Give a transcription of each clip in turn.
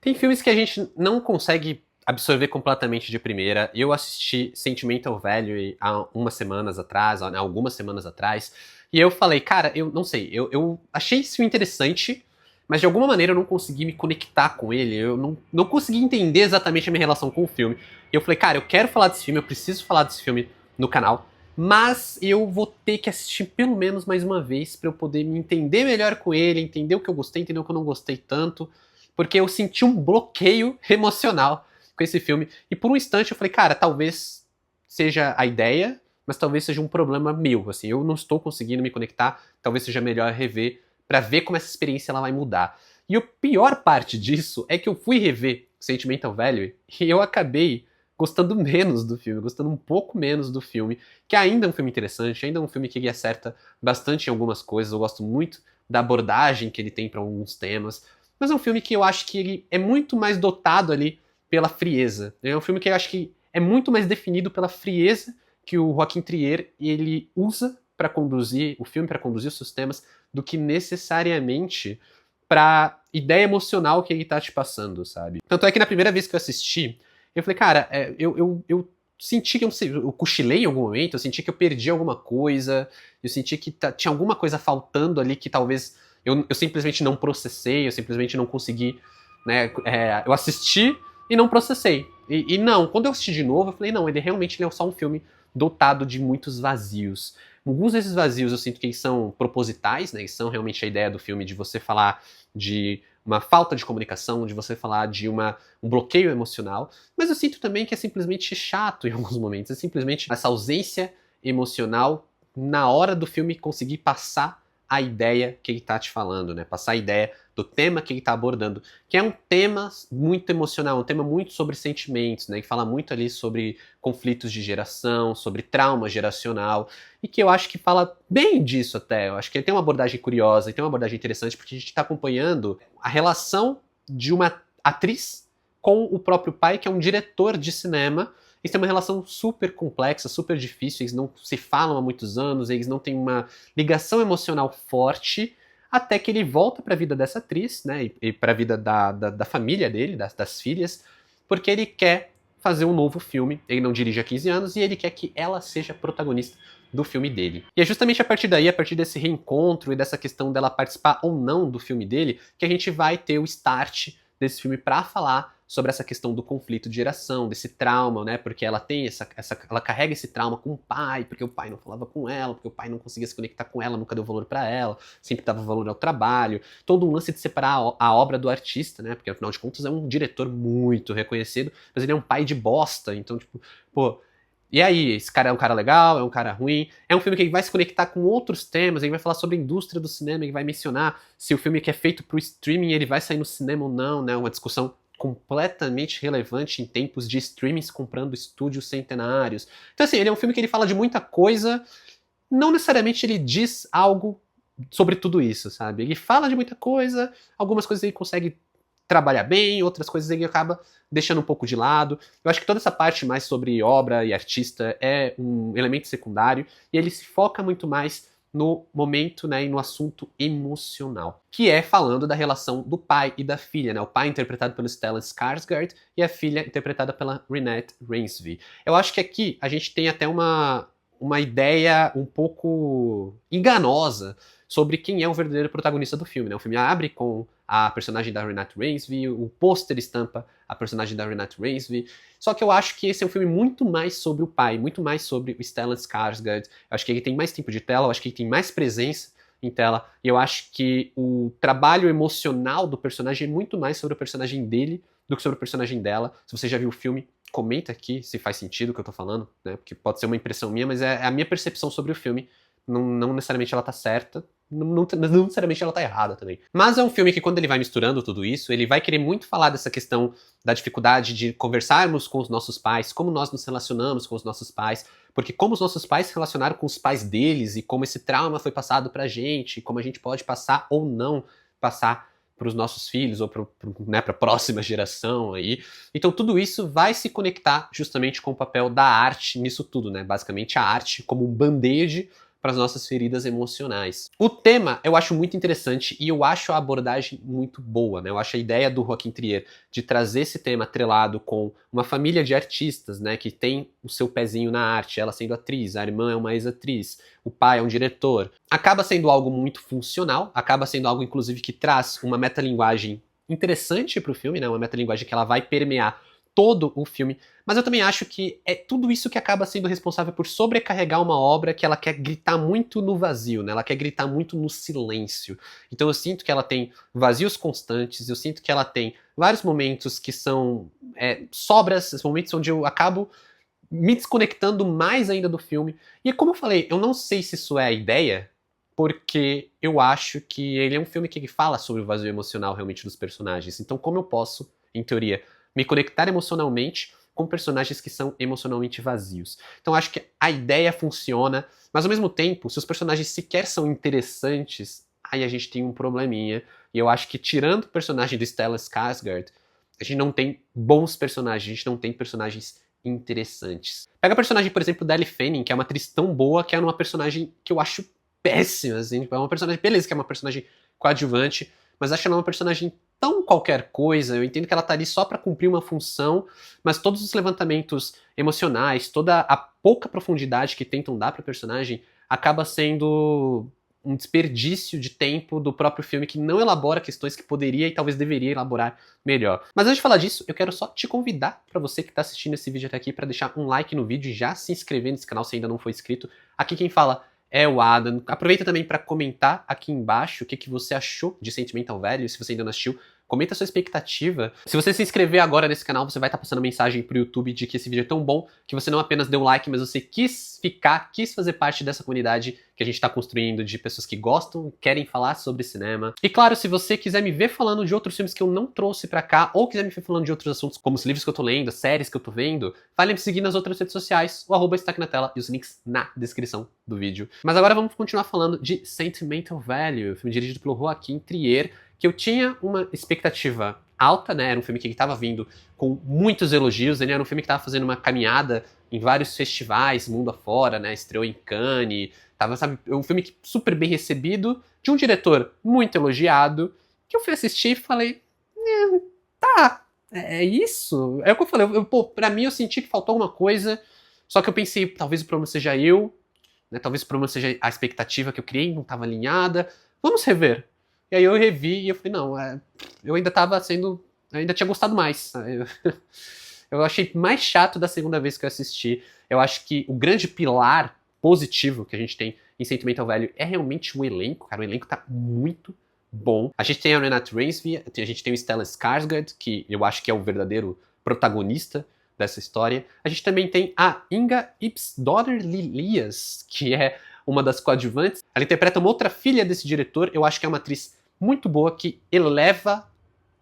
Tem filmes que a gente não consegue absorver completamente de primeira. Eu assisti Sentimental Value há umas semanas atrás, há algumas semanas atrás, e eu falei, cara, eu não sei, eu achei isso interessante, mas de alguma maneira eu não consegui me conectar com ele, eu não consegui entender exatamente a minha relação com o filme. E eu falei, cara, eu quero falar desse filme, eu preciso falar desse filme no canal, mas eu vou ter que assistir pelo menos mais uma vez pra eu poder me entender melhor com ele, entender o que eu gostei, entender o que eu não gostei tanto, porque eu senti um bloqueio emocional com esse filme. E por um instante eu falei, cara, talvez seja a ideia, mas talvez seja um problema meu. Assim, eu não estou conseguindo me conectar, talvez seja melhor rever para ver como essa experiência ela vai mudar. E a pior parte disso é que eu fui rever Sentimental Value e eu acabei gostando menos do filme, gostando um pouco menos do filme, que ainda é um filme interessante, ainda é um filme que ele acerta bastante em algumas coisas, eu gosto muito da abordagem que ele tem para alguns temas, mas é um filme que eu acho que ele é muito mais dotado ali pela frieza. É um filme que eu acho que é muito mais definido pela frieza que o Joaquim Trier ele usa para conduzir o filme, para conduzir os seus temas, do que necessariamente pra ideia emocional que ele tá te passando, sabe? Tanto é que na primeira vez que eu assisti, eu falei, cara, eu senti que eu cochilei em algum momento, eu senti que eu perdi alguma coisa, eu senti que tinha alguma coisa faltando ali que talvez eu simplesmente não processei, eu simplesmente não consegui, né? Eu assisti e não processei. E não, quando eu assisti de novo, eu falei, não, ele é só um filme dotado de muitos vazios. Alguns desses vazios eu sinto que eles são propositais, né? Eles são realmente a ideia do filme de você falar de uma falta de comunicação, de você falar de um bloqueio emocional, mas eu sinto também que é simplesmente chato em alguns momentos, é simplesmente essa ausência emocional na hora do filme conseguir passar a ideia que ele tá te falando, né? Passar a ideia do tema que ele tá abordando, que é um tema muito emocional, um tema muito sobre sentimentos, né? Que fala muito ali sobre conflitos de geração, sobre trauma geracional, e que eu acho que fala bem disso até. Eu acho que ele tem uma abordagem curiosa e tem uma abordagem interessante porque a gente está acompanhando a relação de uma atriz com o próprio pai, que é um diretor de cinema. Eles têm uma relação super complexa, super difícil, eles não se falam há muitos anos, eles não têm uma ligação emocional forte, até que ele volta para a vida dessa atriz, né, e para a vida da família dele, das filhas, porque ele quer fazer um novo filme. Ele não dirige há 15 anos e ele quer que ela seja protagonista do filme dele. E é justamente a partir daí, a partir desse reencontro e dessa questão dela participar ou não do filme dele, que a gente vai ter o start desse filme para falar sobre essa questão do conflito de geração, desse trauma, né? Porque ela tem ela carrega esse trauma com o pai, porque o pai não falava com ela, porque o pai não conseguia se conectar com ela, nunca deu valor para ela, sempre dava valor ao trabalho. Todo um lance de separar a obra do artista, né? Porque afinal de contas é um diretor muito reconhecido, mas ele é um pai de bosta, então tipo, pô, e aí, esse cara é um cara legal, é um cara ruim? É um filme que vai se conectar com outros temas, ele vai falar sobre a indústria do cinema, ele vai mencionar se o filme que é feito pro streaming ele vai sair no cinema ou não, né? Uma discussão completamente relevante em tempos de streamings comprando estúdios centenários. Então assim, ele é um filme que ele fala de muita coisa, não necessariamente ele diz algo sobre tudo isso, sabe? Ele fala de muita coisa, algumas coisas ele consegue trabalhar bem, outras coisas ele acaba deixando um pouco de lado. Eu acho que toda essa parte mais sobre obra e artista é um elemento secundário e ele se foca muito mais no momento, né, e no assunto emocional, que é falando da relação do pai e da filha, né? O pai interpretado pelo Stellan Skarsgård e a filha interpretada pela Renate Reinsve. Eu acho que aqui a gente tem até uma ideia um pouco enganosa sobre quem é o verdadeiro protagonista do filme, né? O filme abre com a personagem da Renate Reinsve, o pôster estampa a personagem da Renate Reinsve, só que eu acho que esse é um filme muito mais sobre o pai, muito mais sobre o Stellan Skarsgård. Eu acho que ele tem mais tempo de tela, eu acho que ele tem mais presença em tela, e eu acho que o trabalho emocional do personagem é muito mais sobre o personagem dele do que sobre o personagem dela. Se você já viu o filme, comenta aqui se faz sentido o que eu tô falando, né? Porque pode ser uma impressão minha, mas é a minha percepção sobre o filme. Não necessariamente ela tá certa, não necessariamente ela tá errada também. Mas é um filme que, quando ele vai misturando tudo isso, ele vai querer muito falar dessa questão da dificuldade de conversarmos com os nossos pais, como nós nos relacionamos com os nossos pais, porque como os nossos pais se relacionaram com os pais deles e como esse trauma foi passado pra gente, como a gente pode passar ou não passar para os nossos filhos ou para né, a próxima geração aí. Então tudo isso vai se conectar justamente com o papel da arte nisso tudo, né? Basicamente a arte como um band-aid para as nossas feridas emocionais. O tema eu acho muito interessante e eu acho a abordagem muito boa, né? Eu acho a ideia do Joaquim Trier de trazer esse tema atrelado com uma família de artistas, né, que tem o seu pezinho na arte, ela sendo atriz, a irmã é uma ex-atriz, o pai é um diretor, acaba sendo algo muito funcional, acaba sendo algo inclusive que traz uma metalinguagem interessante para o filme, né? Uma metalinguagem que ela vai permear todo o filme, mas eu também acho que é tudo isso que acaba sendo responsável por sobrecarregar uma obra que ela quer gritar muito no vazio, né? Ela quer gritar muito no silêncio. Então eu sinto que ela tem vazios constantes, eu sinto que ela tem vários momentos que são sobras, momentos onde eu acabo me desconectando mais ainda do filme. E como eu falei, eu não sei se isso é a ideia, porque eu acho que ele é um filme que fala sobre o vazio emocional realmente dos personagens. Então como eu posso, em teoria, me conectar emocionalmente com personagens que são emocionalmente vazios. Então acho que a ideia funciona, mas ao mesmo tempo, se os personagens sequer são interessantes, aí a gente tem um probleminha. E eu acho que tirando o personagem do Stellan Skarsgård, a gente não tem bons personagens, a gente não tem personagens interessantes. Pega a personagem, por exemplo, da Ellie Fanning, que é uma atriz tão boa, que é uma personagem que eu acho péssima, assim, é uma personagem, beleza, que é uma personagem coadjuvante, mas acho ela uma personagem tão qualquer coisa, eu entendo que ela tá ali só para cumprir uma função, mas todos os levantamentos emocionais, toda a pouca profundidade que tentam dar para o personagem, acaba sendo um desperdício de tempo do próprio filme que não elabora questões que poderia e talvez deveria elaborar melhor. Mas antes de falar disso, eu quero só te convidar para você que está assistindo esse vídeo até aqui para deixar um like no vídeo e já se inscrever nesse canal se ainda não for inscrito. Aqui quem fala é o Adam. Aproveita também para comentar aqui embaixo o que você achou de Sentimental Value, se você ainda não assistiu. Comenta a sua expectativa. Se você se inscrever agora nesse canal, você vai estar passando mensagem pro YouTube de que esse vídeo é tão bom que você não apenas deu like, mas você quis ficar, quis fazer parte dessa comunidade que a gente está construindo de pessoas que gostam, querem falar sobre cinema. E claro, se você quiser me ver falando de outros filmes que eu não trouxe pra cá, ou quiser me ver falando de outros assuntos, como os livros que eu tô lendo, séries que eu tô vendo, vale me seguir nas outras redes sociais. O arroba está aqui na tela e os links na descrição do vídeo. Mas agora vamos continuar falando de Sentimental Value, filme dirigido pelo Joaquim Trier, que eu tinha uma expectativa alta, né? Era um filme que estava vindo com muitos elogios, ele era um filme que estava fazendo uma caminhada em vários festivais, mundo afora, né? Estreou em Cannes, tava, sabe, um filme super bem recebido, de um diretor muito elogiado, que eu fui assistir e falei, tá, é isso? É o que eu falei, pô, pra mim eu senti que faltou alguma coisa, só que eu pensei, talvez o problema seja eu, né? Talvez o problema seja a expectativa que eu criei, não estava alinhada, vamos rever. E aí eu revi e eu falei, não, eu ainda tava sendo. Eu ainda tinha gostado mais. Eu achei mais chato da segunda vez que eu assisti. Eu acho que o grande pilar positivo que a gente tem em Sentimental Value é realmente o elenco, cara. O elenco tá muito bom. A gente tem a Renate Reinsve, a gente tem o Stellan Skarsgård, que eu acho que é o verdadeiro protagonista dessa história. A gente também tem a Inga Ipsdottir Lillias, que é uma das coadjuvantes. Ela interpreta uma outra filha desse diretor. Eu acho que é uma atriz muito boa, que eleva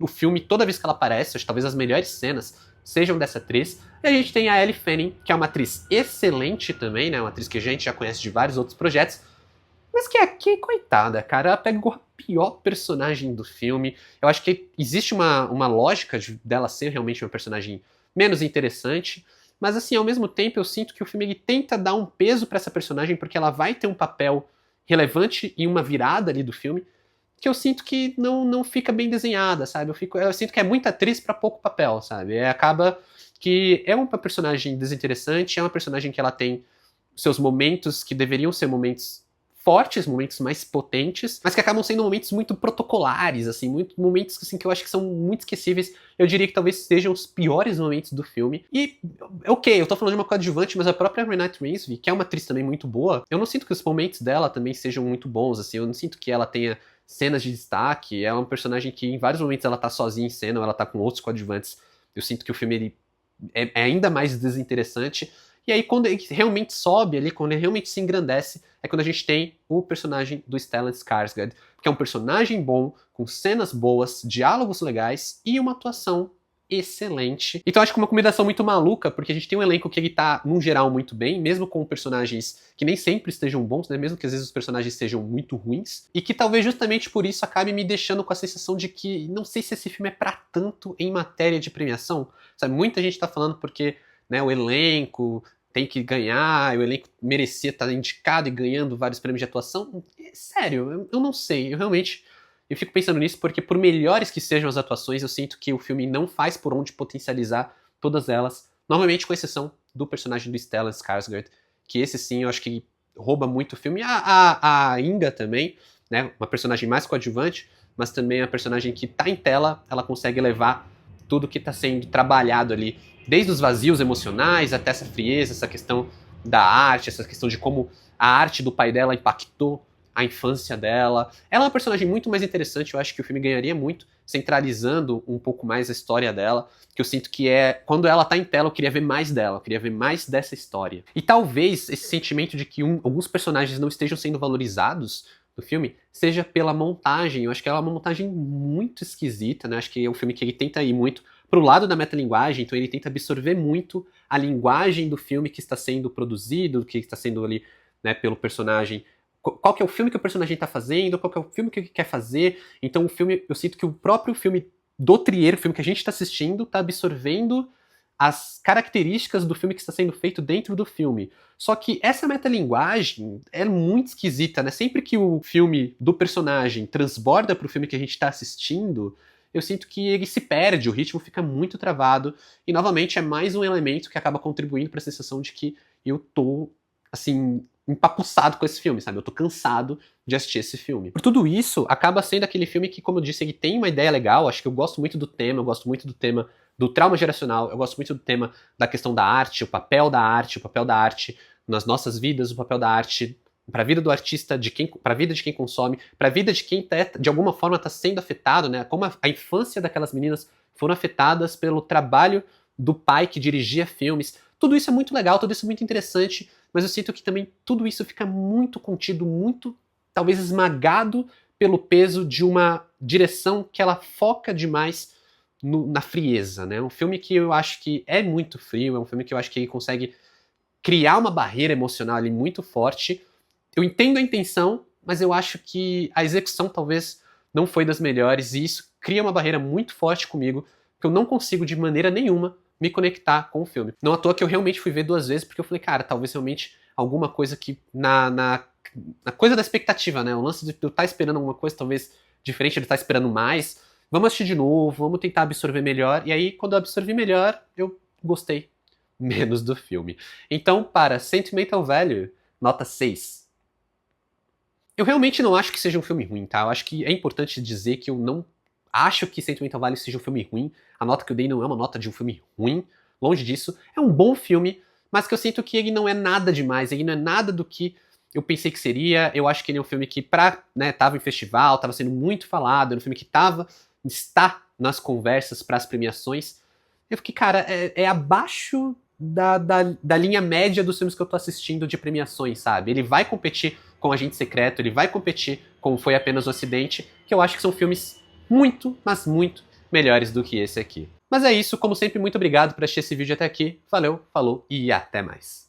o filme toda vez que ela aparece. Acho que talvez as melhores cenas sejam dessa atriz. E a gente tem a Ellie Fanning, que é uma atriz excelente também, né? Uma atriz que a gente já conhece de vários outros projetos. Mas que aqui, coitada, cara, ela pegou a pior personagem do filme. Eu acho que existe uma lógica dela ser realmente uma personagem menos interessante. Mas assim, ao mesmo tempo, eu sinto que o filme ele tenta dar um peso pra essa personagem, porque ela vai ter um papel relevante e uma virada ali do filme, que eu sinto que não fica bem desenhada, sabe? Eu sinto que é muita atriz pra pouco papel, sabe? Acaba que é uma personagem desinteressante, é uma personagem que ela tem seus momentos que deveriam ser momentos fortes, momentos mais potentes, mas que acabam sendo momentos muito protocolares, assim, momentos assim, que eu acho que são muito esquecíveis. Eu diria que talvez sejam os piores momentos do filme. E, ok, eu tô falando de uma coadjuvante, mas a própria Renate Reinsve, que é uma atriz também muito boa, eu não sinto que os momentos dela também sejam muito bons, assim, eu não sinto que ela tenha cenas de destaque. É uma personagem que em vários momentos ela tá sozinha em cena, ou ela tá com outros coadjuvantes. Eu sinto que o filme ele é ainda mais desinteressante. E aí, quando ele realmente sobe ali, quando ele realmente se engrandece, é quando a gente tem o personagem do Stellan Skarsgård, que é um personagem bom, com cenas boas, diálogos legais e uma atuação excelente. Então acho que uma combinação muito maluca, porque a gente tem um elenco que ele tá, num geral, muito bem, mesmo com personagens que nem sempre estejam bons, né? Mesmo que às vezes os personagens sejam muito ruins, e que talvez justamente por isso acabe me deixando com a sensação de que não sei se esse filme é pra tanto em matéria de premiação. Sabe, muita gente tá falando porque, né, o elenco tem que ganhar, o elenco merecia estar indicado e ganhando vários prêmios de atuação. Sério, eu não sei, eu fico pensando nisso porque por melhores que sejam as atuações, eu sinto que o filme não faz por onde potencializar todas elas, novamente com exceção do personagem do Stellan Skarsgård, que esse sim eu acho que rouba muito o filme. A Inga também, né, uma personagem mais coadjuvante, mas também a personagem que tá em tela, ela consegue levar tudo que tá sendo trabalhado ali, desde os vazios emocionais até essa frieza, essa questão da arte, essa questão de como a arte do pai dela impactou a infância dela. Ela é uma personagem muito mais interessante, eu acho que o filme ganharia muito centralizando um pouco mais a história dela, que eu sinto que quando ela tá em tela, eu queria ver mais dela, eu queria ver mais dessa história. E talvez esse sentimento de que alguns personagens não estejam sendo valorizados no filme seja pela montagem. Eu acho que ela é uma montagem muito esquisita, né? Acho que é um filme que ele tenta ir muito pro lado da metalinguagem, então ele tenta absorver muito a linguagem do filme que está sendo produzido, que está sendo ali, né, pelo personagem. Qual que é o filme que o personagem está fazendo, qual que é o filme que ele quer fazer. Então o filme, eu sinto que o próprio filme do Trier, o filme que a gente está assistindo, está absorvendo as características do filme que está sendo feito dentro do filme. Só que essa metalinguagem é muito esquisita, né? Sempre que o filme do personagem transborda pro filme que a gente está assistindo, eu sinto que ele se perde, o ritmo fica muito travado, e novamente é mais um elemento que acaba contribuindo para a sensação de que eu tô, assim, empapuçado com esse filme, sabe? Eu tô cansado de assistir esse filme. Por tudo isso, acaba sendo aquele filme que, como eu disse, ele tem uma ideia legal, acho que eu gosto muito do tema, eu gosto muito do tema do trauma geracional, eu gosto muito do tema da questão da arte, o papel da arte nas nossas vidas, o papel da arte para a vida do artista, para a vida de quem consome, para a vida de quem de alguma forma está sendo afetado, né? Como a infância daquelas meninas foram afetadas pelo trabalho do pai que dirigia filmes. Tudo isso é muito legal, tudo isso é muito interessante, mas eu sinto que também tudo isso fica muito contido, muito, talvez esmagado pelo peso de uma direção que ela foca demais na frieza, né? Um filme que eu acho que é muito frio, é um filme que eu acho que ele consegue criar uma barreira emocional ali muito forte. Eu entendo a intenção, mas eu acho que a execução talvez não foi das melhores, e isso cria uma barreira muito forte comigo, que eu não consigo de maneira nenhuma me conectar com o filme. Não à toa que eu realmente fui ver 2 vezes, porque eu falei, cara, talvez realmente alguma coisa que na coisa da expectativa, né? O lance de eu estar esperando alguma coisa, talvez diferente, de estar esperando mais. Vamos assistir de novo, vamos tentar absorver melhor. E aí, quando eu absorvi melhor, eu gostei menos do filme. Então, para Sentimental Value, nota 6. Eu realmente não acho que seja um filme ruim, tá? Eu acho que é importante dizer que eu não acho que Sentimental Value seja um filme ruim. A nota que eu dei não é uma nota de um filme ruim. Longe disso. É um bom filme, mas que eu sinto que ele não é nada demais. Ele não é nada do que eu pensei que seria. Eu acho que ele é um filme que, tava em festival, tava sendo muito falado, era um filme que está nas conversas para as premiações. Eu fiquei, cara, é abaixo da linha média dos filmes que eu tô assistindo de premiações, sabe? Ele vai competir com Agente Secreto, ele vai competir com Foi Apenas o Acidente, que eu acho que são filmes muito, mas muito melhores do que esse aqui. Mas é isso, como sempre, muito obrigado por assistir esse vídeo até aqui. Valeu, falou e até mais.